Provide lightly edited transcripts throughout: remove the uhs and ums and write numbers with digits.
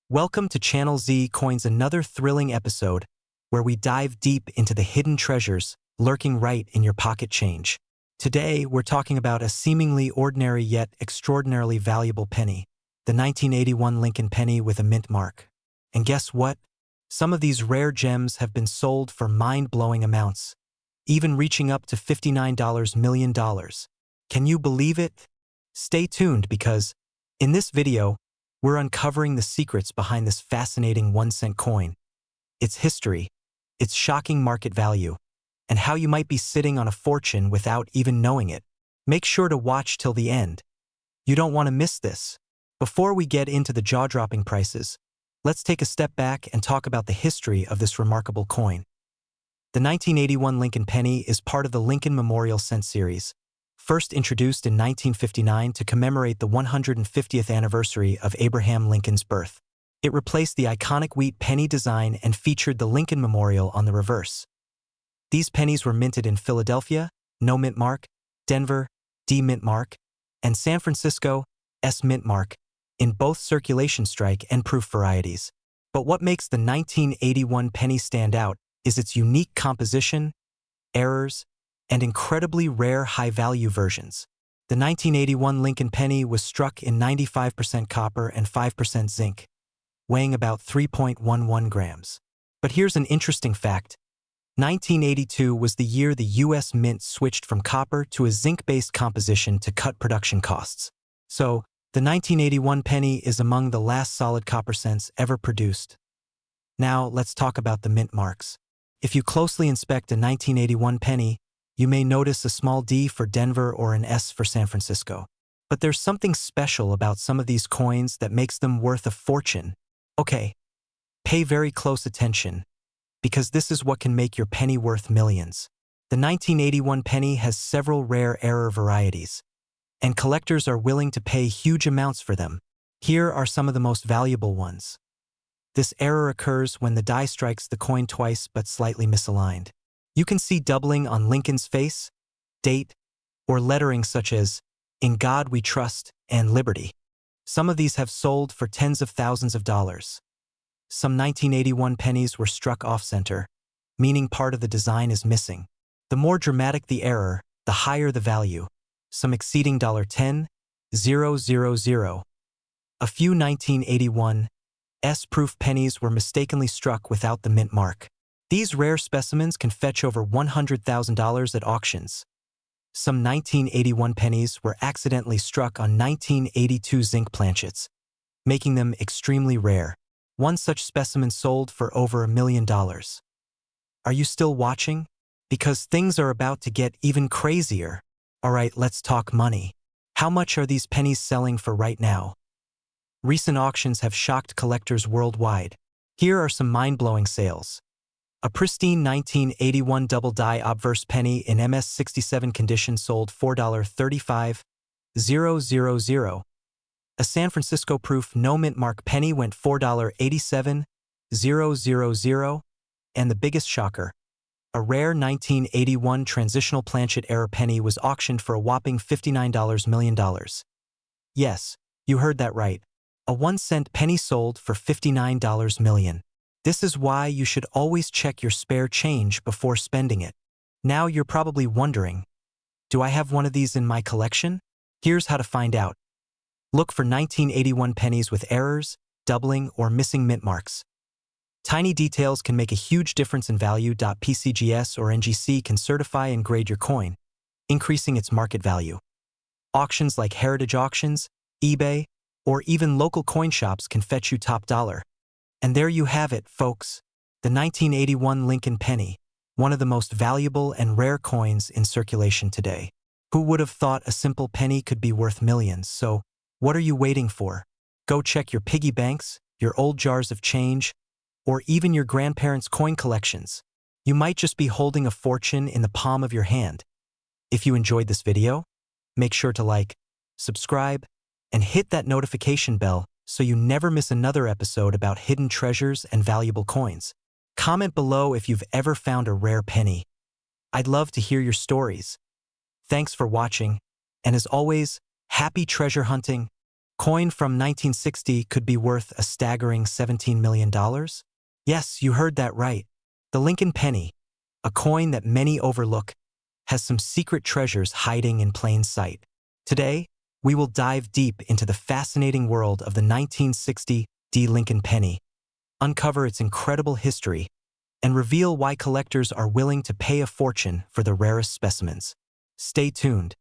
Welcome to Channel Z Coins, another thrilling episode where we dive deep into the hidden treasures lurking right in your pocket change. Today, we're talking about a seemingly ordinary yet extraordinarily valuable penny, the 1981 Lincoln penny with a mint mark. And guess what? Some of these rare gems have been sold for mind-blowing amounts, even reaching up to $59 million. Can you believe it? Stay tuned because, in this video, we're uncovering the secrets behind this fascinating 1-cent coin, its history, its shocking market value, and how you might be sitting on a fortune without even knowing it. Make sure to watch till the end. You don't want to miss this. Before we get into the jaw-dropping prices, let's take a step back and talk about the history of this remarkable coin. The 1981 Lincoln penny is part of the Lincoln Memorial Cent series, first introduced in 1959 to commemorate the 150th anniversary of Abraham Lincoln's birth. It replaced the iconic wheat penny design and featured the Lincoln Memorial on the reverse. These pennies were minted in Philadelphia, no mint mark, Denver, D mint mark, and San Francisco, S mint mark, in both circulation strike and proof varieties. But what makes the 1981 penny stand out is its unique composition, errors, and incredibly rare high-value versions. The 1981 Lincoln penny was struck in 95% copper and 5% zinc, weighing about 3.11 grams. But here's an interesting fact. 1982 was the year the U.S. Mint switched from copper to a zinc-based composition to cut production costs. So, the 1981 penny is among the last solid copper cents ever produced. Now, let's talk about the mint marks. If you closely inspect a 1981 penny, you may notice a small D for Denver or an S for San Francisco. But there's something special about some of these coins that makes them worth a fortune. Okay, pay very close attention, because this is what can make your penny worth millions. The 1981 penny has several rare error varieties, and collectors are willing to pay huge amounts for them. Here are some of the most valuable ones. This error occurs when the die strikes the coin twice but slightly misaligned. You can see doubling on Lincoln's face, date, or lettering such as, "In God We Trust" and "Liberty." Some of these have sold for tens of thousands of dollars. Some 1981 pennies were struck off-center, meaning part of the design is missing. The more dramatic the error, the higher the value, some exceeding $10,000. A few 1981 S-proof pennies were mistakenly struck without the mint mark. These rare specimens can fetch over $100,000 at auctions. Some 1981 pennies were accidentally struck on 1982 zinc planchets, making them extremely rare. One such specimen sold for over $1 million. Are you still watching? Because things are about to get even crazier. Alright, let's talk money. How much are these pennies selling for right now? Recent auctions have shocked collectors worldwide. Here are some mind-blowing sales. A pristine 1981 double-die obverse penny in MS67 condition sold $4.35,000. A San Francisco proof no mint mark penny went $4.87,000. And the biggest shocker, a rare 1981 transitional planchet error penny was auctioned for a whopping $59 million. Yes, you heard that right. A 1-cent penny sold for $59 million. This is why you should always check your spare change before spending it. Now you're probably wondering, do I have one of these in my collection? Here's how to find out. Look for 1981 pennies with errors, doubling, or missing mint marks. Tiny details can make a huge difference in value. PCGS or NGC can certify and grade your coin, increasing its market value. Auctions like heritage auctions, eBay, or even local coin shops can fetch you top dollar. And there you have it, folks. The 1981 Lincoln penny, one of the most valuable and rare coins in circulation today. Who would have thought a simple penny could be worth millions? So, what are you waiting for? Go check your piggy banks, your old jars of change, or even your grandparents' coin collections. You might just be holding a fortune in the palm of your hand. If you enjoyed this video, make sure to like, subscribe, and hit that notification bell so you never miss another episode about hidden treasures and valuable coins. Comment below if you've ever found a rare penny. I'd love to hear your stories. Thanks for watching, and as always, happy treasure hunting. Coin from 1960 could be worth a staggering $17 million? Yes, you heard that right. The Lincoln penny, a coin that many overlook, has some secret treasures hiding in plain sight. Today, we will dive deep into the fascinating world of the 1960 Lincoln penny, uncover its incredible history, and reveal why collectors are willing to pay a fortune for the rarest specimens. Stay tuned,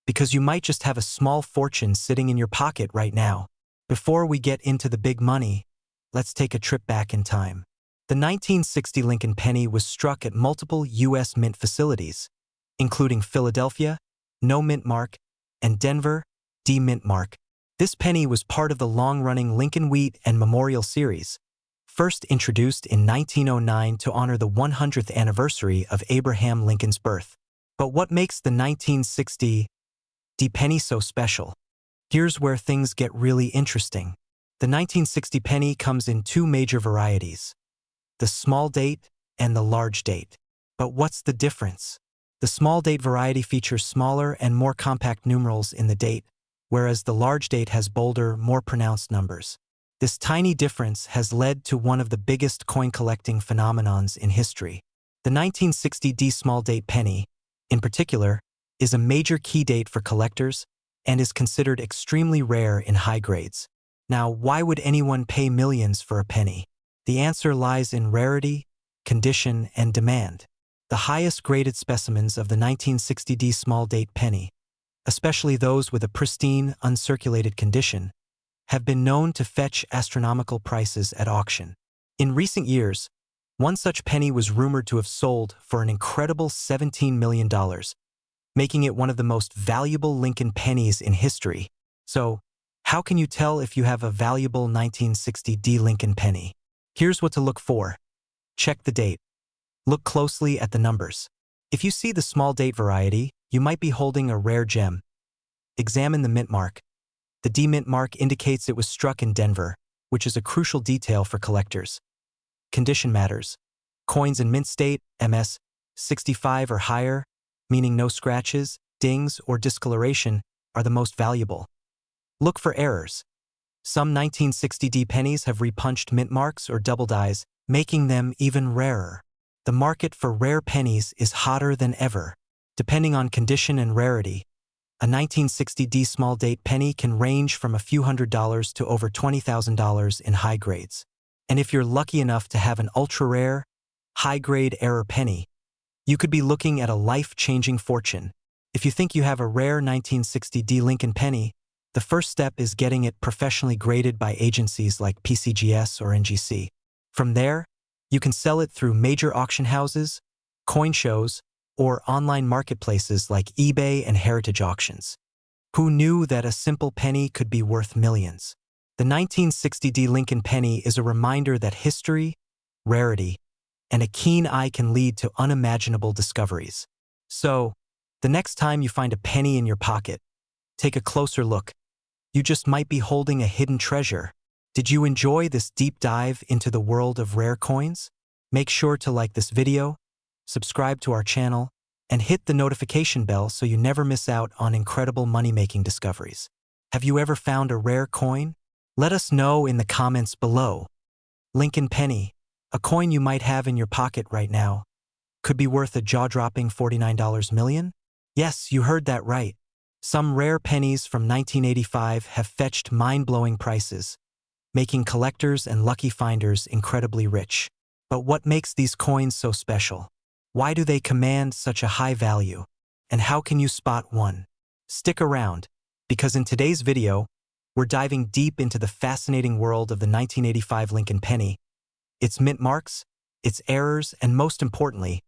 because you might just have a small fortune sitting in your pocket right now. Before we get into the big money, let's take a trip back in time. The 1960 Lincoln penny was struck at multiple U.S. mint facilities, including Philadelphia, No Mint Mark, and Denver, D Mint Mark. This penny was part of the long-running Lincoln Wheat and Memorial series, first introduced in 1909 to honor the 100th anniversary of Abraham Lincoln's birth. But what makes the 1960 penny so special? Here's where things get really interesting. The 1960 penny comes in two major varieties, the small date and the large date. But what's the difference? The small date variety features smaller and more compact numerals in the date, whereas the large date has bolder, more pronounced numbers. This tiny difference has led to one of the biggest coin collecting phenomenons in history. The 1960 small date penny, in particular, is a major key date for collectors and is considered extremely rare in high grades. Now, why would anyone pay millions for a penny? The answer lies in rarity, condition, and demand. The highest graded specimens of the 1960 small date penny, especially those with a pristine, uncirculated condition, have been known to fetch astronomical prices at auction. In recent years, one such penny was rumored to have sold for an incredible $17 million, making it one of the most valuable Lincoln pennies in history. So, how can you tell if you have a valuable 1960 Lincoln penny? Here's what to look for. Check the date. Look closely at the numbers. If you see the small date variety, you might be holding a rare gem. Examine the mint mark. The D mint mark indicates it was struck in Denver, which is a crucial detail for collectors. Condition matters. Coins in mint state, MS 65 or higher, meaning no scratches, dings, or discoloration, are the most valuable. Look for errors. Some 1960 pennies have repunched mint marks or double dies, making them even rarer. The market for rare pennies is hotter than ever. Depending on condition and rarity, a 1960 small date penny can range from a few $100s to over $20,000 in high grades. And if you're lucky enough to have an ultra-rare, high-grade error penny, you could be looking at a life-changing fortune. If you think you have a rare 1960 Lincoln penny, the first step is getting it professionally graded by agencies like PCGS or NGC. From there, you can sell it through major auction houses, coin shows, or online marketplaces like eBay and heritage auctions. Who knew that a simple penny could be worth millions? The 1960 Lincoln penny is a reminder that history, rarity, and a keen eye can lead to unimaginable discoveries. So, the next time you find a penny in your pocket, take a closer look. You just might be holding a hidden treasure. Did you enjoy this deep dive into the world of rare coins? Make sure to like this video, subscribe to our channel, and hit the notification bell so you never miss out on incredible money-making discoveries. Have you ever found a rare coin? Let us know in the comments below. Lincoln penny, a coin you might have in your pocket right now, could be worth a jaw-dropping $49 million? Yes, you heard that right. Some rare pennies from 1985 have fetched mind-blowing prices, making collectors and lucky finders incredibly rich. But what makes these coins so special? Why do they command such a high value? And how can you spot one? Stick around, because in today's video, we're diving deep into the fascinating world of the 1985 Lincoln penny, its mint marks, its errors, and most importantly,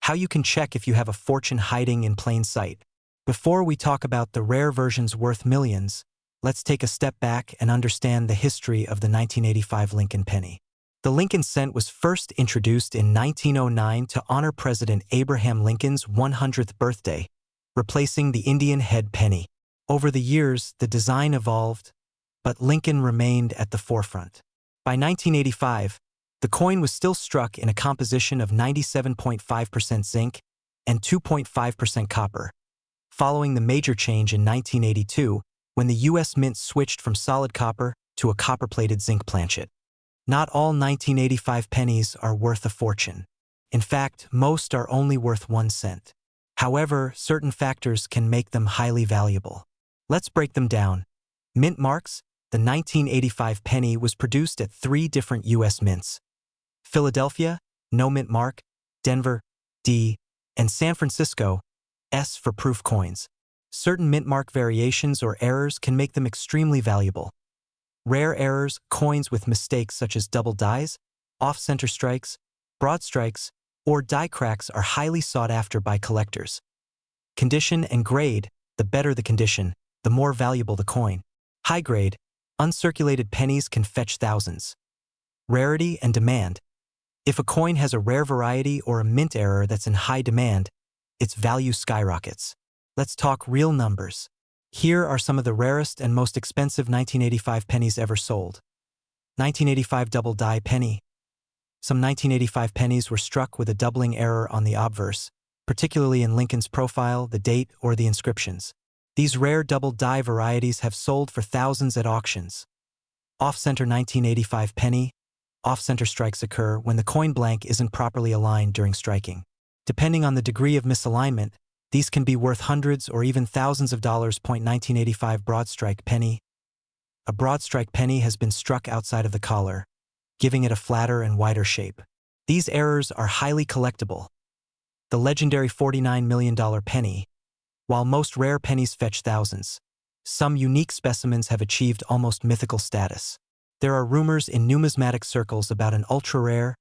how you can check if you have a fortune hiding in plain sight. Before we talk about the rare versions worth millions, let's take a step back and understand the history of the 1985 Lincoln penny. The Lincoln cent was first introduced in 1909 to honor President Abraham Lincoln's 100th birthday, replacing the Indian head penny. Over the years, the design evolved, but Lincoln remained at the forefront. By 1985, the coin was still struck in a composition of 97.5% zinc and 2.5% copper. Following the major change in 1982, when the U.S. Mint switched from solid copper to a copper-plated zinc planchet. Not all 1985 pennies are worth a fortune. In fact, most are only worth 1 cent. However, certain factors can make them highly valuable. Let's break them down. Mint marks. The 1985 penny was produced at 3 different U.S. mints: Philadelphia, no mint mark; Denver, D; and San Francisco, S for proof coins. Certain mint mark variations or errors can make them extremely valuable. Rare errors, coins with mistakes such as double dies, off-center strikes, broad strikes, or die cracks are highly sought after by collectors. Condition and grade. The better the condition, the more valuable the coin. High grade, uncirculated pennies can fetch thousands. Rarity and demand. If a coin has a rare variety or a mint error that's in high demand, its value skyrockets. Let's talk real numbers. Here are some of the rarest and most expensive 1985 pennies ever sold. 1985 double die penny. Some 1985 pennies were struck with a doubling error on the obverse, particularly in Lincoln's profile, the date, or the inscriptions. These rare double die varieties have sold for thousands at auctions. Off-center 1985 penny. Off-center strikes occur when the coin blank isn't properly aligned during striking. Depending on the degree of misalignment, these can be worth hundreds or even thousands of dollars. 1985 broad strike penny. A broad strike penny has been struck outside of the collar, giving it a flatter and wider shape. These errors are highly collectible. The legendary $49 million penny. While most rare pennies fetch thousands, some unique specimens have achieved almost mythical status. There are rumors in numismatic circles about an ultra-rare,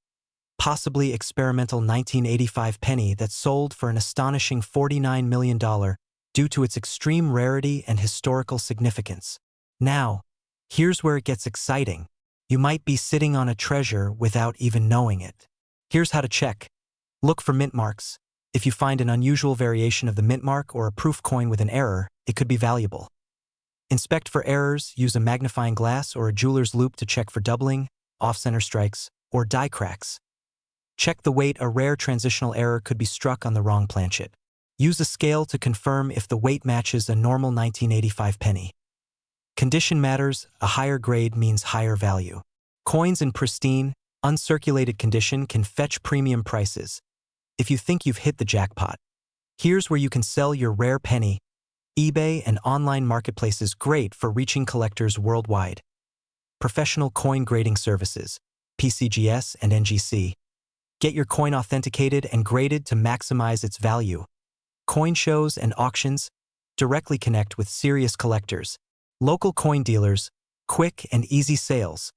possibly experimental 1985 penny that sold for an astonishing $49 million due to its extreme rarity and historical significance. Now, here's where it gets exciting. You might be sitting on a treasure without even knowing it. Here's how to check. Look for mint marks. If you find an unusual variation of the mint mark or a proof coin with an error, it could be valuable. Inspect for errors. Use a magnifying glass or a jeweler's loupe to check for doubling, off-center strikes, or die cracks. Check the weight. A rare transitional error could be struck on the wrong planchet. Use a scale to confirm if the weight matches a normal 1985 penny. Condition matters. A higher grade means higher value. Coins in pristine, uncirculated condition can fetch premium prices. If you think you've hit the jackpot, here's where you can sell your rare penny. eBay and online marketplaces great for reaching collectors worldwide. Professional coin grading services, PCGS and NGC. Get your coin authenticated and graded to maximize its value. Coin shows and auctions directly connect with serious collectors. Local coin dealers, quick and easy sales,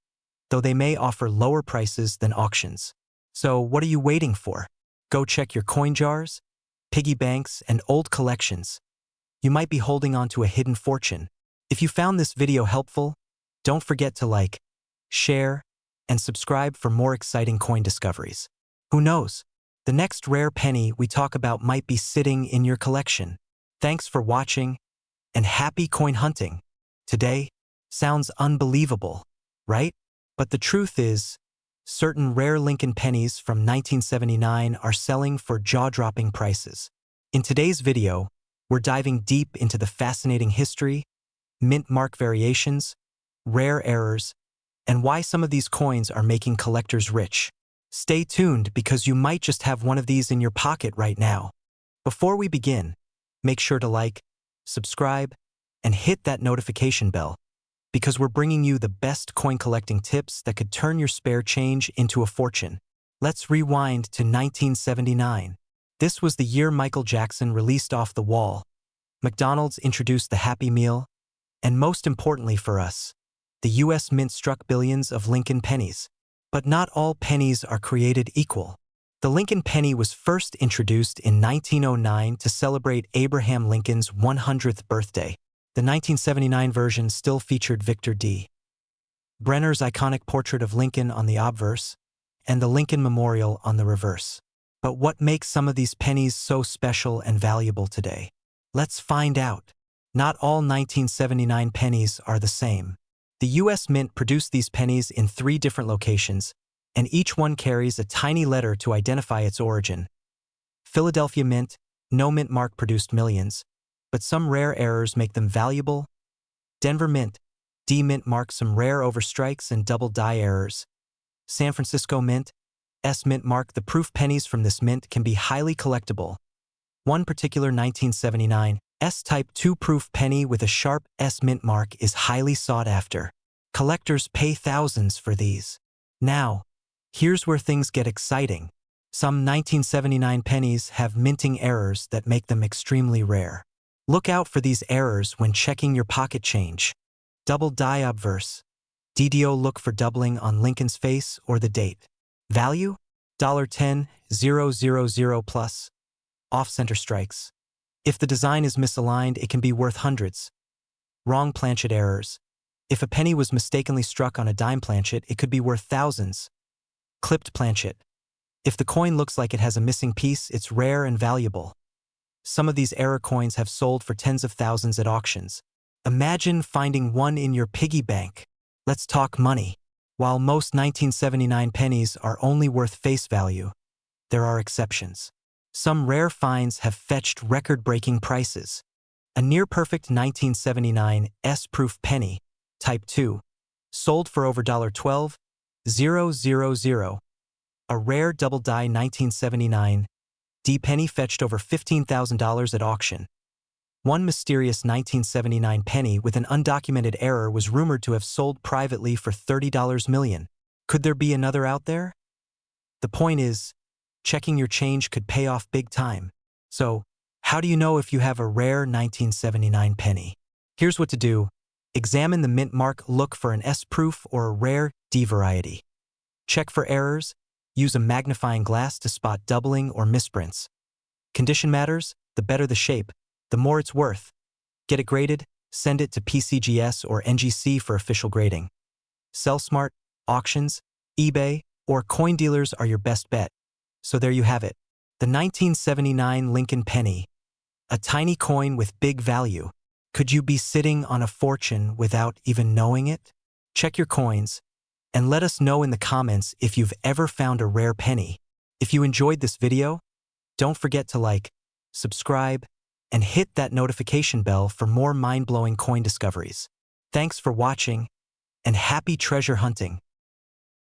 though they may offer lower prices than auctions. So what are you waiting for? Go check your coin jars, piggy banks, and old collections. You might be holding on to a hidden fortune. If you found this video helpful, don't forget to like, share, and subscribe for more exciting coin discoveries. Who knows? The next rare penny we talk about might be sitting in your collection. Thanks for watching, and happy coin hunting. Today sounds unbelievable, right? But the truth is, certain rare Lincoln pennies from 1979 are selling for jaw-dropping prices. In today's video, we're diving deep into the fascinating history, mint mark variations, rare errors, and why some of these coins are making collectors rich. Stay tuned because you might just have one of these in your pocket right now. Before we begin, make sure to like, subscribe, and hit that notification bell, because we're bringing you the best coin collecting tips that could turn your spare change into a fortune. Let's rewind to 1979. This was the year Michael Jackson released Off the Wall. McDonald's introduced the Happy Meal, and most importantly for us, the U.S. Mint struck billions of Lincoln pennies. But not all pennies are created equal. The Lincoln penny was first introduced in 1909 to celebrate Abraham Lincoln's 100th birthday. The 1979 version still featured Victor D. Brenner's iconic portrait of Lincoln on the obverse, and the Lincoln Memorial on the reverse. But what makes some of these pennies so special and valuable today? Let's find out. Not all 1979 pennies are the same. The U.S. Mint produced these pennies in 3 different locations, and each one carries a tiny letter to identify its origin. Philadelphia Mint, no mint mark produced millions, but some rare errors make them valuable. Denver Mint. D Mint marks some rare overstrikes and double die errors. San Francisco Mint. S Mint mark. The proof pennies from this mint can be highly collectible. One particular 1979 S-type 2 proof penny with a sharp S mint mark is highly sought after. Collectors pay thousands for these. Now, here's where things get exciting. Some 1979 pennies have minting errors that make them extremely rare. Look out for these errors when checking your pocket change. Double die obverse. DDO. Look for doubling on Lincoln's face or the date. Value? $10,000 plus. Off-center strikes. If the design is misaligned, it can be worth hundreds. Wrong planchet errors. If a penny was mistakenly struck on a dime planchet, it could be worth thousands. Clipped planchet. If the coin looks like it has a missing piece, it's rare and valuable. Some of these error coins have sold for tens of thousands at auctions. Imagine finding one in your piggy bank. Let's talk money. While most 1979 pennies are only worth face value, there are exceptions. Some rare finds have fetched record-breaking prices. A near-perfect 1979 S-proof penny, Type 2, sold for over $12,000. A rare double-die 1979 D penny fetched over $15,000 at auction. One mysterious 1979 penny with an undocumented error was rumored to have sold privately for $30 million. Could there be another out there? The point is, checking your change could pay off big time. So, how do you know if you have a rare 1979 penny? Here's what to do. Examine the mint mark. Look for an S-proof or a rare D variety. Check for errors. Use a magnifying glass to spot doubling or misprints. Condition matters. The better the shape, the more it's worth. Get it graded. Send it to PCGS or NGC for official grading. Sell smart. Auctions, eBay, or coin dealers are your best bet. So there you have it. The 1979 Lincoln penny. A tiny coin with big value. Could you be sitting on a fortune without even knowing it? Check your coins and let us know in the comments if you've ever found a rare penny. If you enjoyed this video, don't forget to like, subscribe, and hit that notification bell for more mind-blowing coin discoveries. Thanks for watching, and happy treasure hunting!